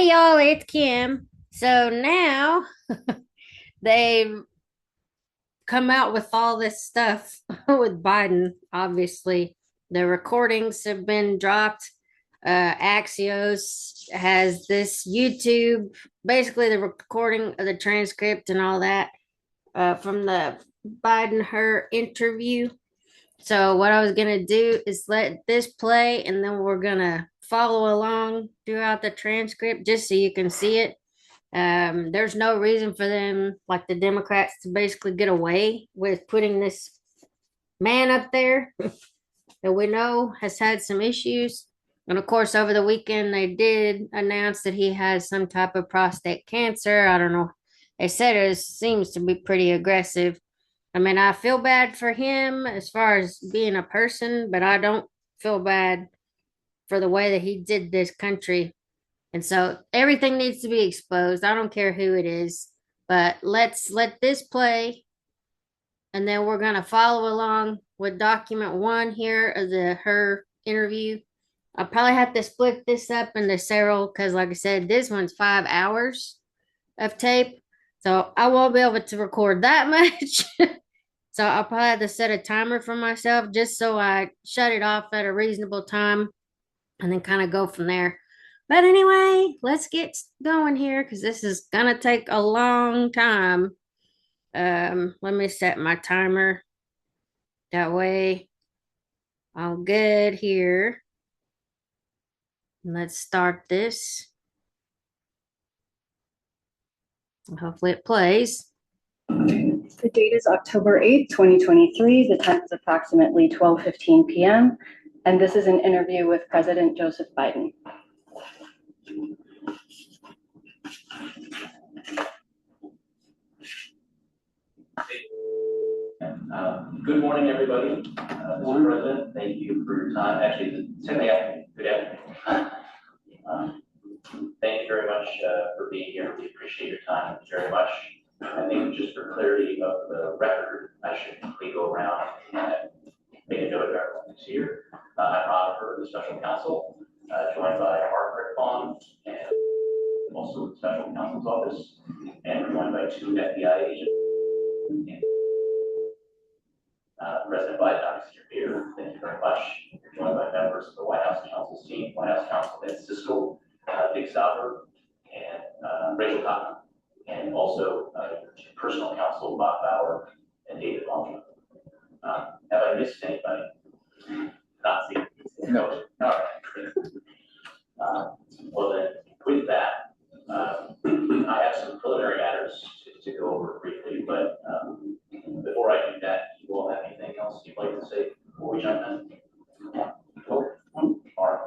Hey y'all, it's Kim. So now they've come out with all this stuff with Biden. Obviously, the recordings have been dropped. Axios has this YouTube, basically the recording of the transcript and all that from the Biden Hur interview. So what I was gonna do is let this play, and then we're gonna follow along throughout the transcript just so you can see it. There's no reason for them, like the Democrats, to basically get away with putting this man up there that we know has had some issues. And of course, over the weekend, they did announce that he has some type of prostate cancer. I don't know. They said it seems to be pretty aggressive. I mean, I feel bad for him as far as being a person, but I don't feel bad for the way that he did this country. And so everything needs to be exposed. I don't care who it is, but let's let this play, and then we're gonna follow along with document one here of the Hur interview. I'll probably have to split this up into several because, like I said, this one's 5 hours of tape, so I won't be able to record that much. So I'll probably have to set a timer for myself just so I shut it off at a reasonable time and then kind of go from there. But anyway, let's get going here because this is gonna take a long time. Let me set my timer. That way I'm good here. Let's start this. Hopefully it plays. The date is October 8th, 2023. The time is approximately 12:15 p.m. And this is an interview with President Joseph Biden. Good morning, everybody. Mr. President, thank you for your time. Actually, it's in the afternoon. Good afternoon. Thank you very much for being here. We appreciate your time very much. I think just for clarity of the record, I should quickly go around and make a note of everyone who's here. I'm Robert Hur, the special counsel, joined by Margaret Vaughn, and also the special counsel's office, and we're joined by two FBI agents. President Biden, obviously you're here. Thank you very much. You're joined by members of the White House counsel's team, White House counsel Ed Siskel, Dick Sauber, and Rachel Cotton, and also your two personal counsel, Bob Bauer and David Waldron. Have I missed anybody? Not seen. No. All right. Well then, with that, I have some preliminary matters to go over briefly, but before I do that, do you all have anything else you'd like to say before we jump in? All right.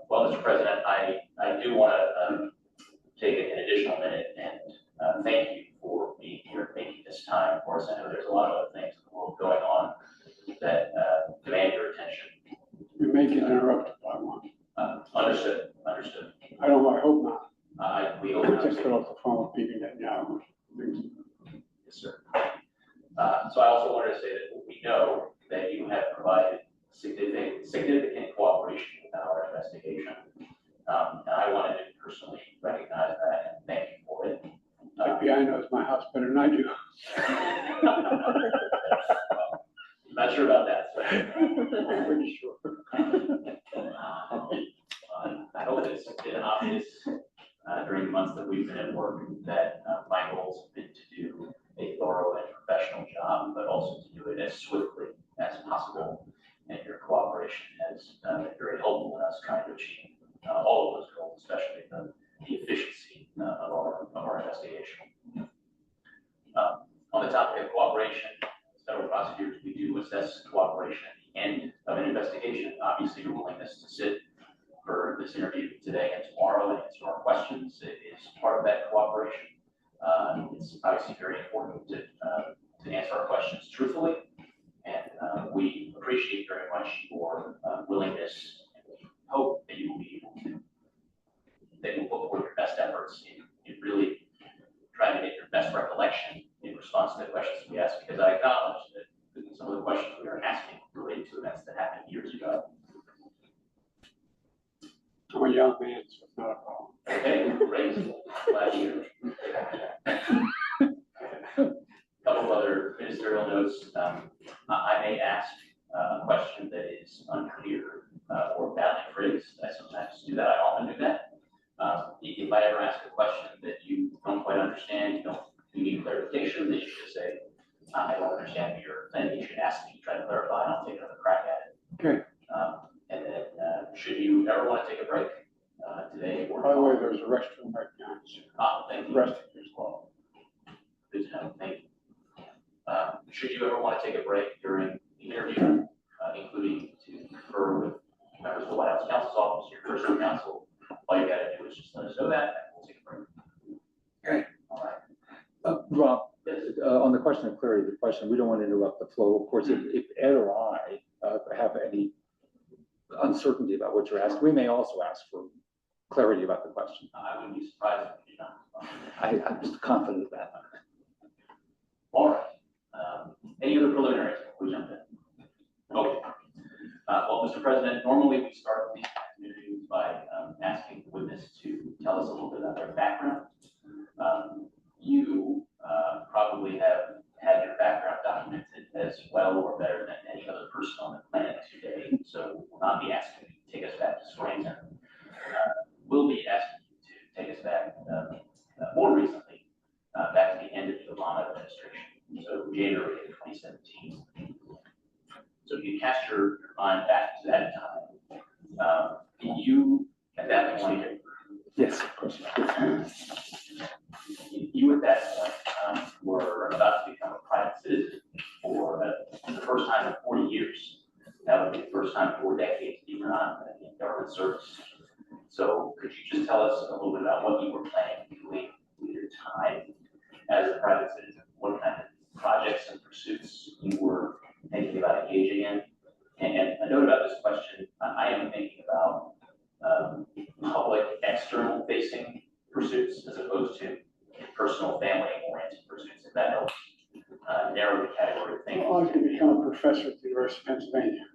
Well, Mr. President, I do want to take an additional minute and thank you for being here, making this time for us. I know there's a lot of other things in the world going on that demand your attention. You may get interrupted by one. Understood. I hope not. We hope I not. just got off the phone with Bibi Netanyahu. Yes, sir. So I also wanted to say that we know that you have provided significant cooperation with our investigation. And I wanted to personally recognize that and thank you for it. FBI knows my house better than I do. Not sure about that, sir. I'm pretty sure. I hope it's been obvious during the months that we've been at work that my goals have been to do a thorough and professional job, but also to do it as swiftly as possible. And your cooperation has been very helpful in us trying to achieve all of those goals, especially the efficiency of our investigation. On the topic of cooperation, as federal prosecutors, we do assess cooperation at the end of an investigation. Obviously, your willingness to sit for this interview today and tomorrow and answer our questions is part of that cooperation. It's obviously very important to answer our questions truthfully, and we appreciate very much your willingness, and we hope that you will be able to, that you'll put forth your best efforts in really trying to get your best recollection in response to the questions we ask, because I acknowledge that some of the questions we are asking relate to events that happened years ago. I'm a young man, so it's not a problem. Okay, great. Glad to hear. Couple of other ministerial notes. I may ask a question that is unclear or badly phrased. I sometimes do that. I often do that. If I ever ask a question that you don't quite understand, you need clarification, then you should say, I don't understand what you're saying. You should ask me to try to clarify, and I'll take another crack at it. Okay. And then, should you ever want to take a break today or By the way, tomorrow? there's a restroom right behind you. Thank you. Resting as well. Good to know. Thank you. Should you ever want to take a break during the interview, including to confer with members of the White House Counsel's Office, your personal counsel, all you got to do is just let us know that, and we'll take a break. Okay. All right. Rob, Yes. on the question of clarity, the question, we don't want to interrupt the flow. Of course, if Ed or I have any uncertainty about what you're asking, we may also ask for clarity about the question. I wouldn't be surprised if you don't. I'm just confident of that. All right. Any other preliminaries before we jump in? Okay. Well, Mr. President, normally we start these interviews by asking the witness to tell us a little bit about their background. You probably have had your background documented as well or better than any other person on the planet today, so we'll not be asking you to take us back to Scranton. We'll be asking you to take us back more recently, back to the end of the Obama administration, so January of 2017. So if you cast your mind back to that time, you at that point, Yes, of course. you at that point were about to become a private citizen for the first time in 40 years. That would be the first time in 4 decades you were not in government service. So could you just tell us a little bit about what you were planning to do with your time as a private citizen? What kind of projects and pursuits you were thinking about engaging in? And a note about this question, I am thinking about public external facing pursuits as opposed to personal family oriented pursuits, if that helps narrow the category of things. I was going to become a professor at the University of Pennsylvania.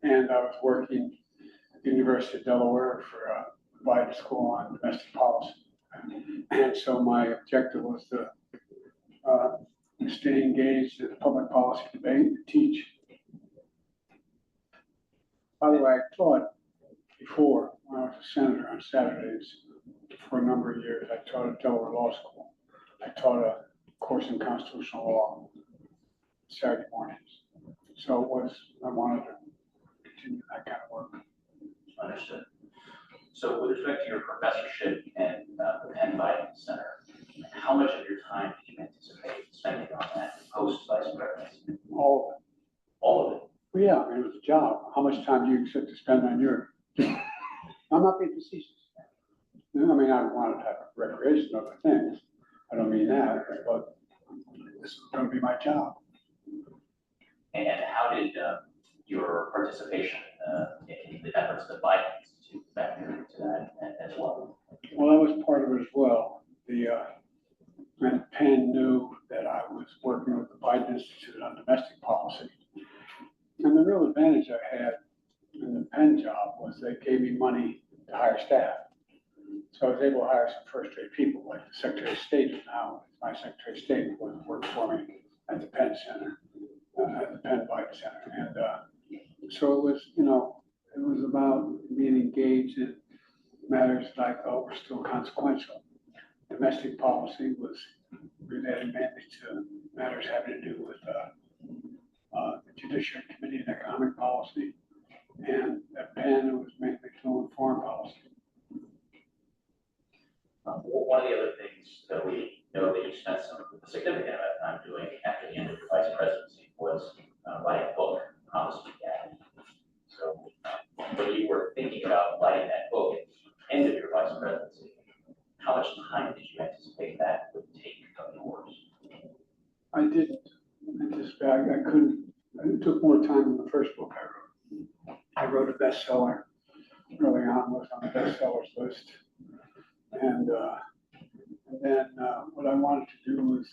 And I was working at the University of Delaware for a Biden School on Domestic Policy. And so my objective was to stay engaged in public policy debate and teach. By the way, I taught before, when I was a senator on Saturdays for a number of years. I taught at Delaware Law School. I taught a course in constitutional law Saturday mornings. So it was, I wanted to continue that kind of work. Understood. So with respect to your professorship and the Penn Biden Center, how much of your time did you anticipate spending on that post vice presidency? All of it. All of it. Well, yeah, I mean, it was a job. How much time do you expect to spend on your? I'm not being facetious. I mean, I wanted to have recreation and other things. I don't mean that, but this is going to be my job. And how did your participation in the efforts of the Biden Institute factor into that as well? Well, that was part of it as well. And Penn knew that I was working with the Biden Institute on domestic policy. And the real advantage I had in the Penn job was they gave me money to hire staff. So I was able to hire some first-rate people, like the Secretary of State now. My Secretary of State worked for me at the Penn Center, at the Penn Biden Center. And so it was, it was about being engaged in matters that I thought were still consequential. Domestic policy was related mainly to matters having to do with the Judiciary Committee and Economic Policy. And at Penn, it was mainly to foreign policy. One of the other things that we know that you spent some significant amount of time doing after the end of your vice presidency was writing a book, Promise Me Dad. So when you were thinking about writing that book at the end of your vice presidency, how much time did you anticipate that would take of yours? I didn't anticipate, I couldn't, it took more time than the first book I wrote. I wrote a bestseller early on, was on the bestsellers list. And then what I wanted to do was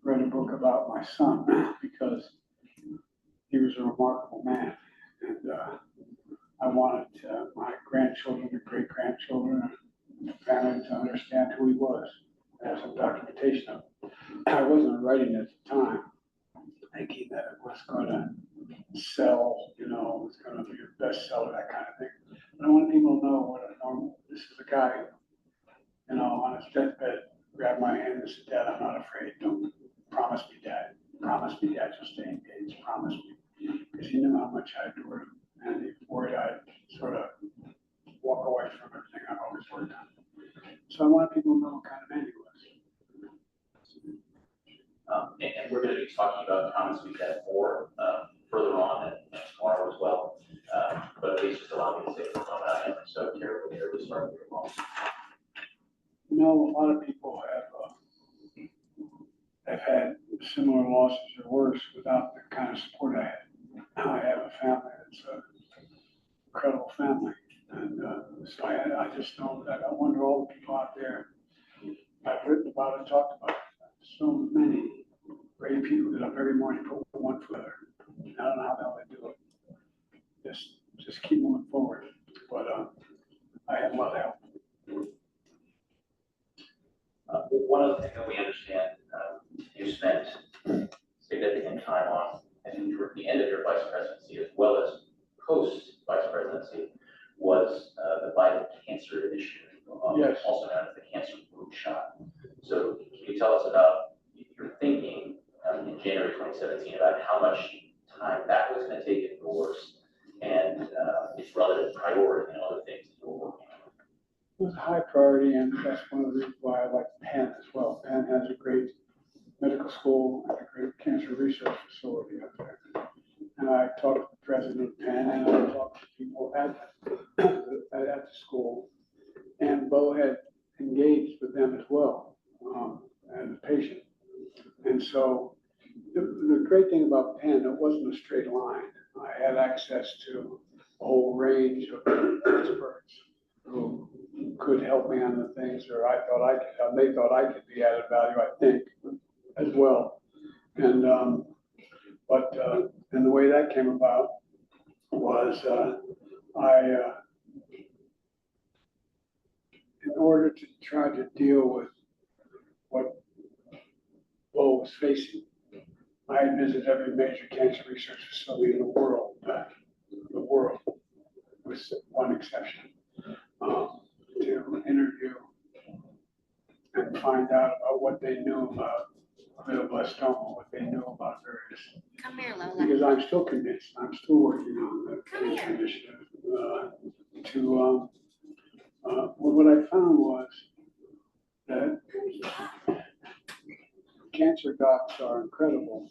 write a book about my son because he was a remarkable man. And I wanted my grandchildren and great-grandchildren children and family to understand who he was, have some documentation of it. I wasn't writing at the time, thinking that it was going to sell, you know, it's going to be a bestseller, that kind of thing. But I want people to know what a normal, this is a guy, you know, on his deathbed, grabbed my hand and said, Dad, I'm not afraid. Don't promise me, Dad. Promise me, Dad, you'll stay engaged. Promise me. Because he knew how much I adored him. And he worried I'd sort of walk away from everything I've always worked on. So I want people to know what kind of man he was. And we're going to be talking about Promise Me Dad more further on and tomorrow as well. But please just allow me to say for a moment, I am so terribly here to start with your loss. You know, a lot of people have had similar losses or worse without the kind of support I had. Now I have a family that's an incredible family. And so I just know that I wonder all the people out there, I've written about it, talked about it. So many great people that up every morning put one foot other. I don't know how the hell they do it. Just keep moving forward. But I have a lot of help. One of the things that we understand you spent significant time on, and toward the end of your vice presidency as well as post vice presidency, was the Biden Cancer Initiative, Yes. also known as the Cancer Moonshot. So can you tell us about your thinking in January 2017 about how much time that was going to take in yours and its relative priority and other things that you were working on? It was a high priority, and that's one of the reasons why I like Penn as well. Penn has a great medical school and a great cancer research facility up there. And I talked to the president of Penn, and I talked to people at the school, and Bo had engaged with them as well as a patient. And so the great thing about Penn, it wasn't a straight line. I had access to a whole range of experts who could help me on the things that I thought I could, they thought I could be added value, I think, as well. And and the way that came about was in order to try to deal with what Bo was facing, I had visited every major cancer research facility in the world, with one exception, to interview and find out about what they knew about glioblastoma, what they knew about various. Come here, Lola. Because I'm still convinced, I'm still working on the cancer initiative. What I found was that cancer docs are incredible,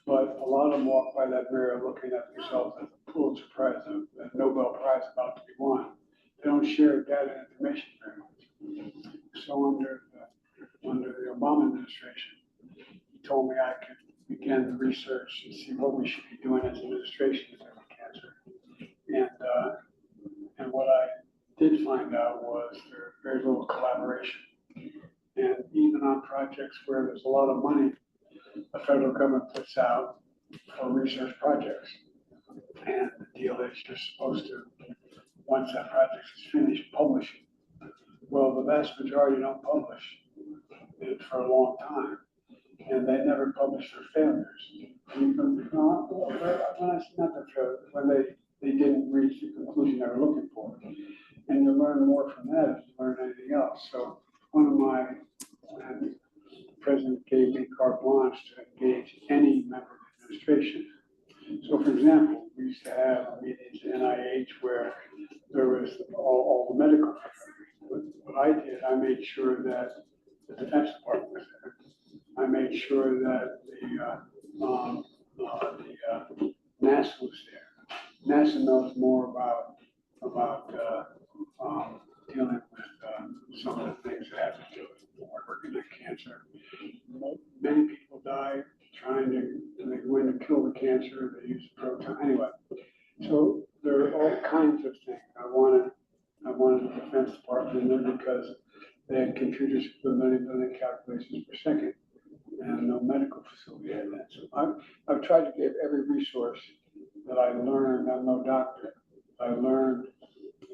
but a lot of them walk by that mirror looking at themselves as a Pulitzer Prize, a Nobel Prize about to be won. They don't share data and information very much. So under the Obama administration, he told me I could begin the research and see what we should be doing as an administration in cancer. And what I did find out was there's very little collaboration. And even on projects where there's a lot of money, the federal government puts out for research projects. And the deal is you're supposed to, once that project is finished, publish it. Well, the vast majority don't publish it for a long time. And they never publish their failures. When they didn't reach the conclusion they were looking for. And you learn more from that than you learn anything else. So the president gave me carte blanche to engage any member of the administration. So for example, we used to have meetings at NIH where there was all the medical. What I did, I made sure that the Defense Department was there. I made sure that NASA was there. NASA knows more about dealing with some of the things that have to do with working on cancer. Many people die trying to, they go in to kill the cancer, they use proton, anyway. So there are all kinds of things. I wanted the Defense Department in there because they had computers with million calculations per second, and no medical facility had that. So I've tried to give every resource that I learned. I'm no doctor. I learned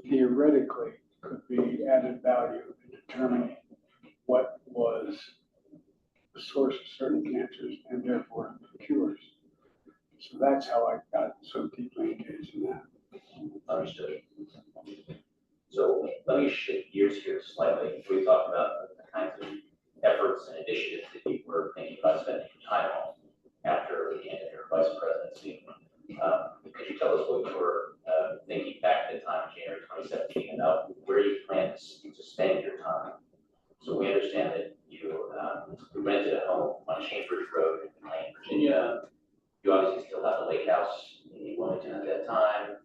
theoretically could be added value in determining what was the source of certain cancers and therefore the cures. So that's how I got so deeply engaged in that. Understood. So let me shift gears here slightly. We talked about the kinds of efforts and initiatives that you were thinking about spending your time on after the end of your vice presidency. Could you tell us what you were thinking back at the time, January 2017, about where you plan to spend your time? So we understand that you rented a home on Chambers Road in McLean, Virginia. You obviously still have the lake house in Wilmington at that time.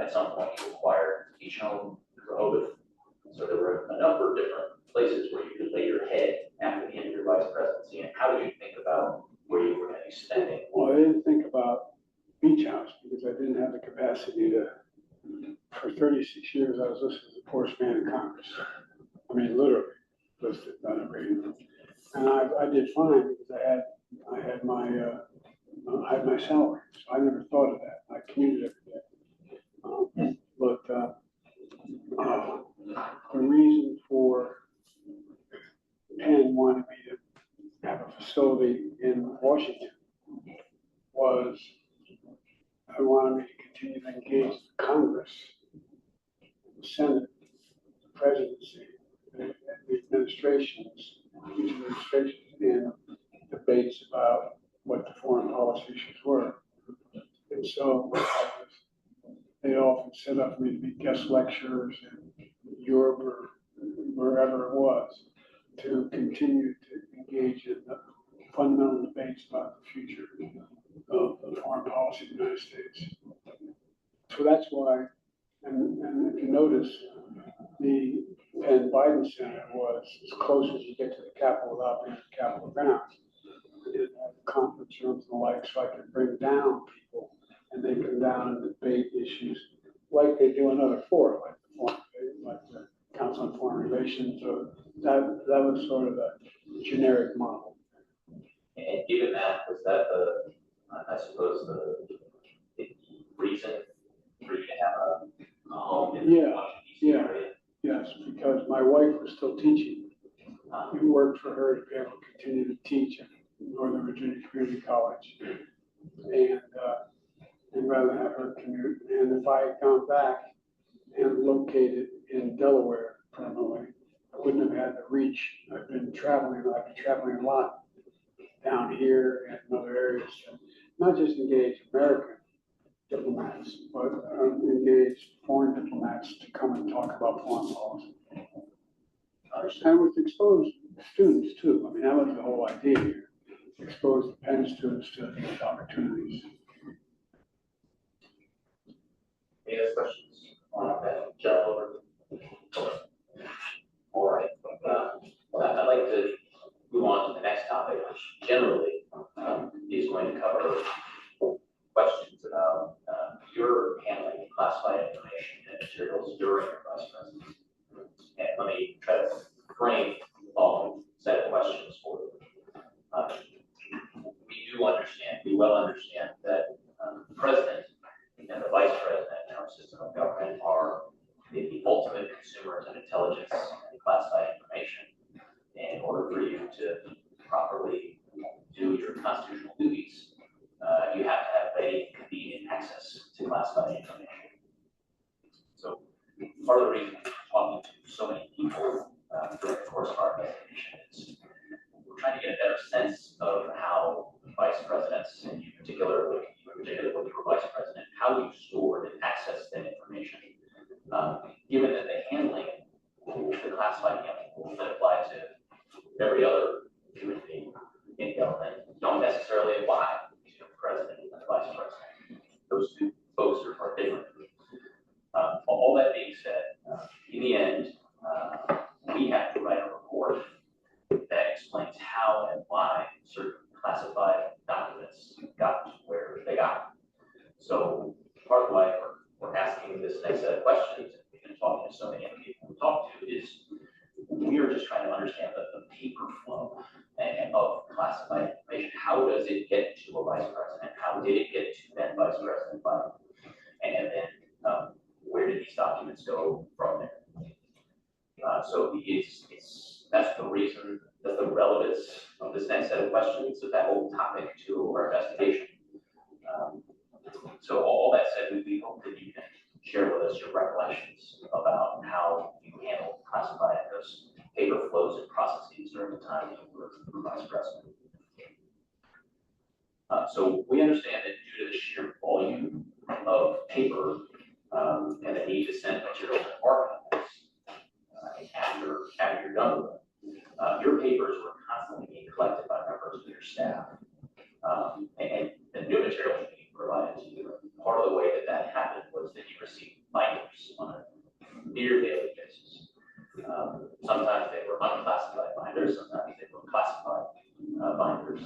At some point, you acquired each home in Rehoboth. So there were a number of different places where you could lay your head after the end of your vice presidency. And how did you think about where you were going to be spending? Well, I didn't think about beach house because I didn't have the capacity to. For 36 years, I was listed as the poorest man in Congress. I mean, literally listed on a radio. And I did fine because I had my salary, so I never thought of that. I commuted every day. But the reason for Penn wanting me to have a facility in Washington was I wanted me to continue to engage the Congress, the Senate, the presidency, and the administrations, each administration in debates about what the foreign policy issues were. And so they often set up for me to be guest lecturers in Europe or wherever it was to continue to engage in the fundamental debates about the future of the foreign policy of the United States. So that's why, and if you notice, the Penn Biden Center was as close as you get to the Capitol without being the Capitol grounds. It had conference rooms and the like, so I could bring down people and they come down and debate issues like they do in other fora, like the Council on Foreign Relations. Or that was sort of a generic model. And given that, was that I suppose, the reason for you to have a home in the Washington, D.C. area? Yes, because my wife was still teaching. We worked for her to be able to continue to teach at Northern Virginia Community College. And rather than have her commute. And if I had gone back and located in Delaware permanently, I wouldn't have had the reach. I've been traveling a lot down here and in other areas. Not just engage American diplomats, but engage foreign diplomats to come and talk about foreign policy. And with exposed students too. I mean, that was the whole idea here. Expose the Penn students to these opportunities. Any other questions on that? Gentlemen? All right. I'd like to move on to the next topic, which generally is going to cover questions about your handling of classified information and materials during your vice presidency. And let me try to frame the following set of questions for you. We well understand that the president and the vice president in our system of government are the ultimate consumers of intelligence and classified information. And in order for you to properly do your constitutional duties, you have to have ready, convenient access to classified information. So part of the reason we're talking to so many people during the course of our investigation is we're trying to get a better sense of how vice presidents, and you particularly when you were vice president, how you stored and accessed that information. Given that the handling, the classified handling rules that apply to every other human being in government don't necessarily apply to the president and the vice president. Those two folks are different. All that being said, in the end, we have to write a report that explains how and why certain classified documents got to where they got. So part of why we're asking this next set of questions, and we've been talking to so many other people we talk to, is we are just trying to understand the paper flow of classified information. How does it get to a vice president? How did it get to then vice president Biden? And then where did these documents go from there? that's the reason, that's the relevance of this next set of questions, of that whole topic to our investigation. So all that said, we hope that you can share with us your recollections about how you handled classified those paper flows and processes during the time that you were vice president. So we understand that due to the sheer volume of paper and the need to send materials to archives after you're done with it, your papers were constantly being collected by members of your staff. And the new materials being provided to you. Part of the way that happened was that you received binders on a near daily basis. Sometimes they were unclassified binders, sometimes they were classified binders.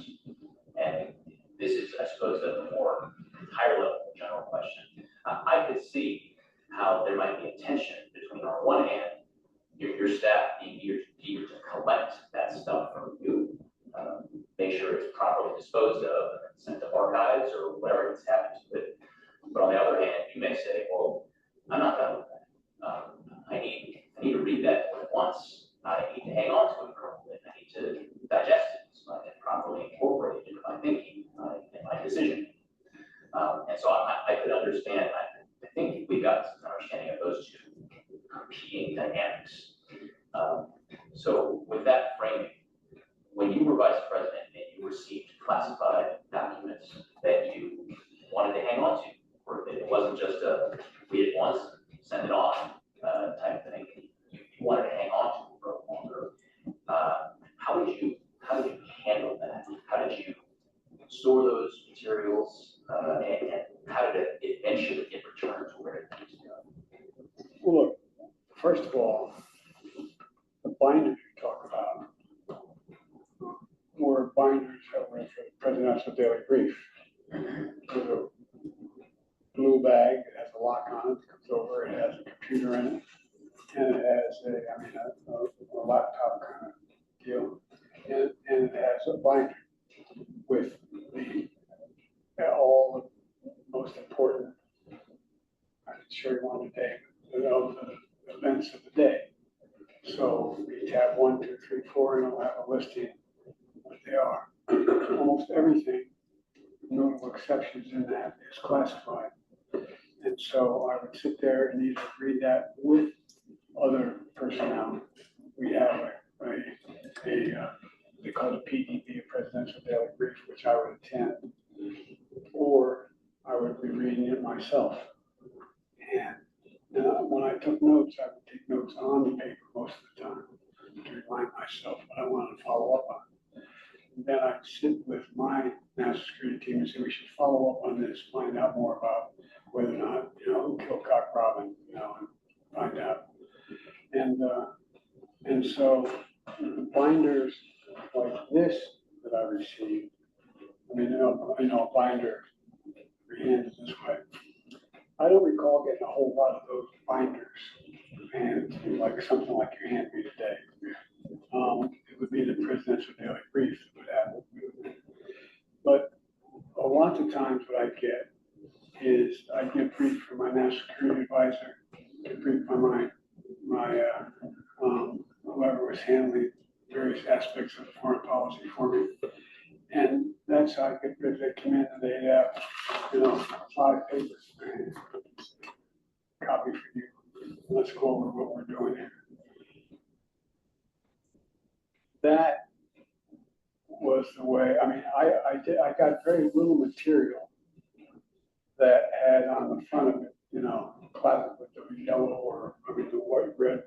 And this is, I suppose, a more higher level general question. I could see how there might be a tension between, on one hand, your staff being eager to collect that stuff from you, make sure it's properly disposed of and sent to archives or whatever it's happened to it. But on the other hand, you may say, well, I'm not done with that. I need to read that more than once. I need to hang on to it for a little bit. I need to digest it so I can properly incorporate it into my thinking and my decision. And so I could understand, I think we got an understanding of those two competing dynamics. So with that framing, when you were vice president and you received classified documents that you wanted to hang on to, or that it wasn't just a read it once, send it on type thing, you wanted to hang on to for longer, how did you handle that? How did you store those materials, and how did it eventually get returned to where it needs to go? Well, look, first of all, the binders you talk about were binders that were for the presidential daily brief. There's a blue bag, it has a lock on it, it comes over, it has a computer in it, and it has a laptop kind of deal, and it has a binder with all the most important, I'm sure you want to name, of the events of the day. So we have 1, 2, 3, 4, and it'll have a listing of what they are. Almost everything, notable exceptions in that, is classified. And so I would sit there and either read that with other personnel. We have they call it a PDB, a Presidential Daily Brief, which I would attend, or I would be reading it myself. And when I took notes, I would take notes on the paper most of the time to remind myself what I wanted to follow up on. And then I'd sit with my national security team and say, we should follow up on this, find out more about whether or not, who killed Cock Robin, and find out. And so the binders like this that I received, a binder handed this way. I don't recall getting a whole lot of those binders handed to me, like something like you hand me today. It would be the Presidential Daily Brief that would have it. But a lot of times what I get is I get briefed from my national security advisor, get briefed by my whoever was handling various aspects of foreign policy for me. And that's how I get briefed. They come in and they have, 5 papers. Copy for you. Let's go over what we're doing here. That was the way. I got very little material that had on the front of it, classic with the yellow or the white red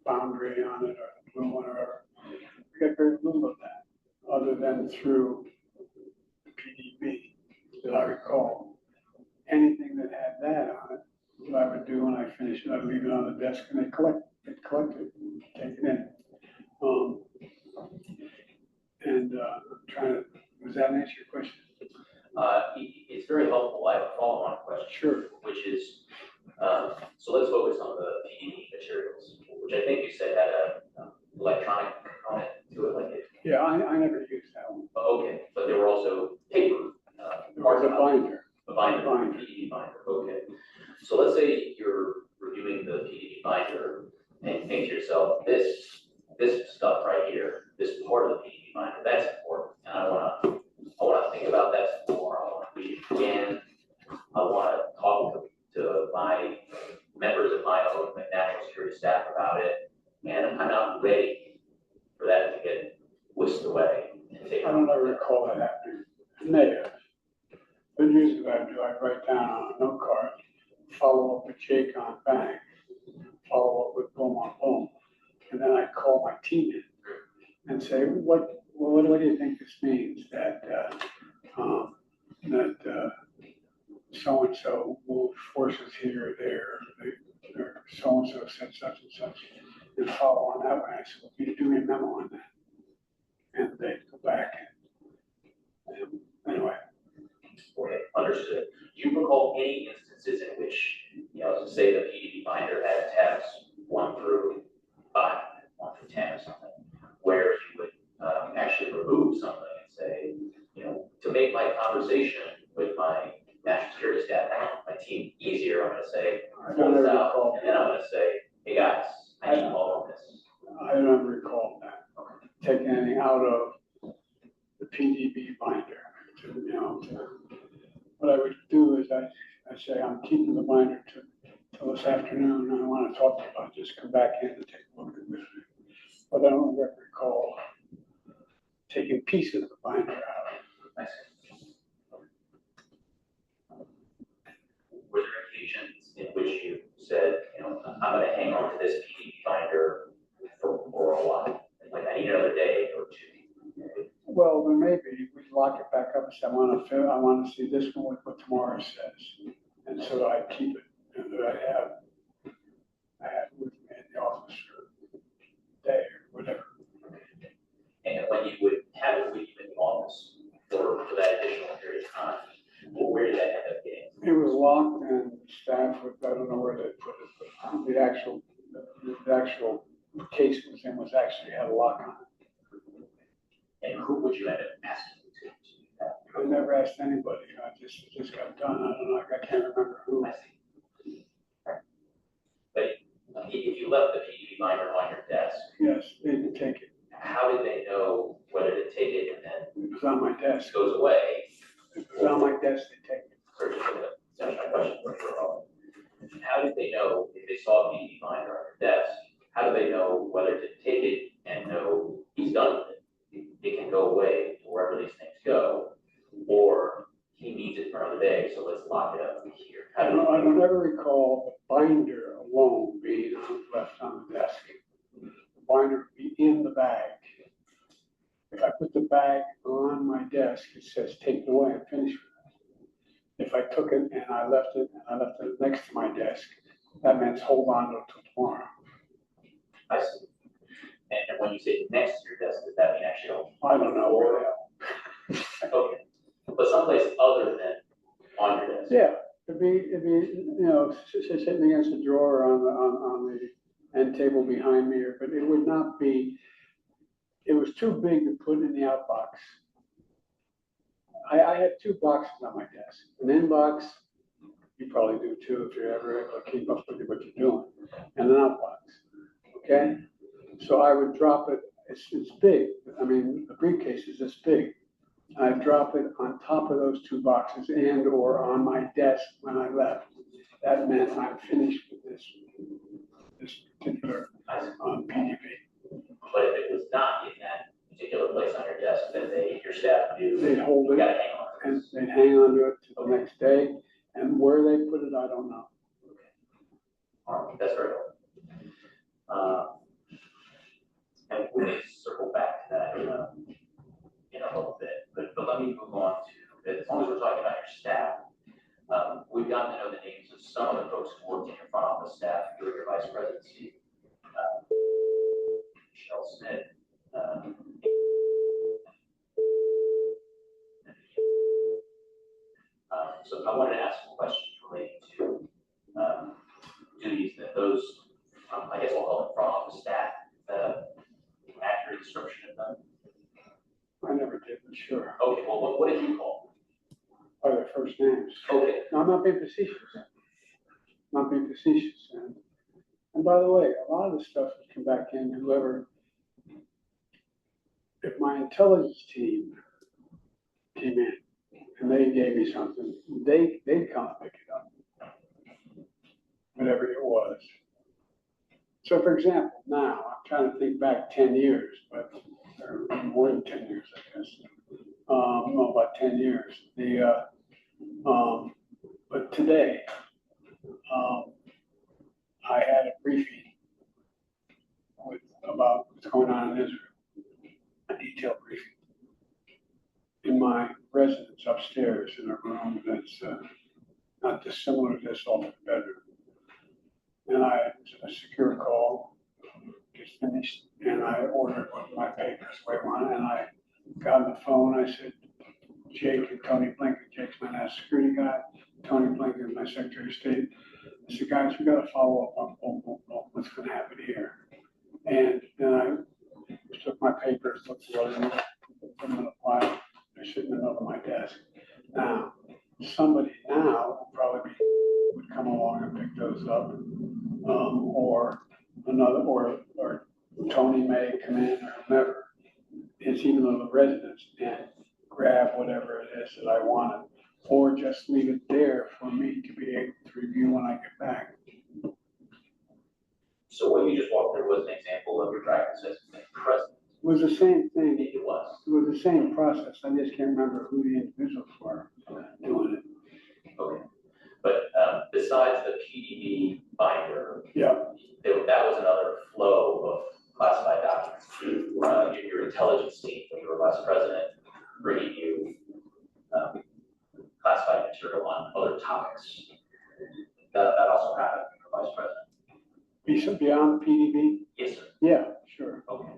boundary on it, or the blue one, or whatever. We got very little of that, other than through the PDB that I recall. Anything that had that on it, what I would do when I finish it, I'd leave it on the desk and they'd collect it, take it in. Was that answer your question? It's very helpful. I have a follow-on question. Sure. Which is, so let's focus on the PDB materials, which I think you said had an electronic component to it, like it. Yeah, I never used that one. Okay, but there were also paper. There was a binder. A binder, PDB binder. Okay. So let's say you're reviewing the PDB binder and think to yourself, this don't ever recall that happening. It may have. But usually what I do, I write down on a note card, follow up with Jake on bang, follow up with boom on boom. And then I call my team in and say, what do you think this means? That so-and-so moved forces here or there, or so-and-so said such and such. And follow on that one. I said, well, can you do me a memo on that? And they go back. And anyway. Okay, understood. Do you recall any instances in which, say the PDB binder had tabs 1 through 5, 1 through 10 or something, where you would actually remove something and say, to make my conversation with my national security staff, my team easier, I'm going to say, pull this out, and then I'm going to say, hey guys, I need all of this. I don't recall that. Taking anything out of the PDB binder. What I would do is I say, I'm keeping the binder till this afternoon, and I want to talk to you about it. Just come back in and take a look at it. But I don't recall taking pieces of the binder out. Were there occasions in which you said, I'm going to hang on to this PDB binder for a while, like I need another day or 2? Well, there may be. We lock it back up and say, I want to see this one with what tomorrow says, and so I keep it. And that I have with me in the office for a day or whatever. And when you would have it with you in the office for that additional period of time, well, where did that end up getting? It was locked, and staff would, I don't know where they put it, but the actual case was in was actually had a lock on it. And who would you end up asking to do that? I never asked anybody. It just got done. I don't know. I can't remember who. I see. But if you left the PDB binder on your desk, Yes, they didn't take it. how did they know whether to take it and then It was on my desk. it goes away? It was on my desk. They take it. Or just finish my question for how did they know if they saw a PDB binder on your desk? How do they know whether to take it and know he's done with it? It can go away wherever these things go, or he needs it for another day, so let's lock it up here. I don't ever recall the binder alone being left on the desk. The binder would be in the bag. If I put the bag on my desk, it says take it away and finish with it. If I took it and I left it next to my desk, that meant hold on to it till tomorrow. I see. And when you say next to your desk, does that mean actually? I don't know where they are. Okay, but someplace other than on your desk. Yeah, it'd be sitting against a drawer on the end table behind me, but it would not be. It was too big to put in the outbox. I had 2 boxes on my desk. An inbox, you probably do too if you're ever able to keep up with what you're doing, and an outbox. Okay, so I would drop it. It's big. I mean, the briefcase is this big. I'd drop it on top of those 2 boxes and or on my desk when I left. That meant I'm finished with this particular PDB. But if it was not in that particular place on your desk, then your staff knew. They'd hold You it gotta hang on. and they'd hang on to it to the next day. And where they put it, I don't know. All right, that's very helpful. And we may circle back to that in a little bit, but let me move on to, as long as we're talking about your staff, we've gotten to know the names of some of the folks who worked in your front office staff during your vice presidency. Michelle Smith. So I wanted to ask some questions relating to duties that those, I guess we'll call them front office staff, accurate description of them. I never did, but sure. Okay, well, what did you call By their first names. them? Okay, No, I'm not being facetious. And by the way, a lot of the stuff would come back in whoever, if my intelligence team came in and they gave me something, they'd come and pick it up. Whatever it was. So for example, now, I'm trying to think back 10 years, but or more than 10 years, I guess. know, about 10 years. But today, I had a briefing about what's going on in Israel, a detailed briefing in my residence upstairs in a room that's not dissimilar to this off the bedroom. And I, a secure call, just finished, and I ordered what my papers were on, and I got on the phone. I said, Jake and Tony Blinken, Jake's my national security guy, Tony Blinken, my Secretary of State. I said, guys, we got to follow up on what's going to happen here. And then I took my papers, looked at what I needed, put them in a file. They're sitting in the middle of my desk. Now, somebody now would come along and pick those up, or Tony may come in or whomever. It's even though the residents and grab whatever it is that I wanted, or just leave it there for me to be able to review when I get back. So what you just walked through was an example of your driving system at present. It was the same thing. It was. It was the same process. I just can't remember who the individuals were doing it. Okay. But besides the PDB binder, Yeah. that was another flow of classified documents to your intelligence team when you were vice president, bringing you classified material on other topics. That also happened when you were vice president. Beyond the PDB? Yes, sir. Yeah, sure. Okay.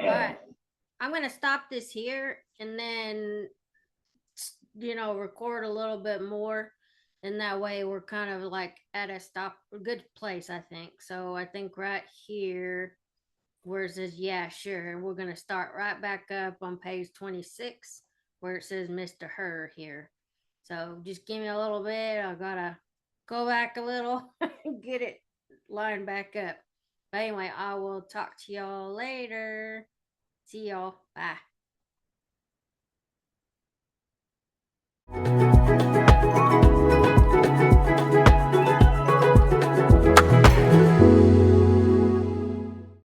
All right. I'm going to stop this here and then, record a little bit more. And that way we're kind of like at a good place, I think. So I think right here where it says, yeah, sure. And we're going to start right back up on page 26 where it says Mr. Hur here. So just give me a little bit. I got to go back a little and get it lined back up. But anyway, I will talk to y'all later. See y'all. Bye.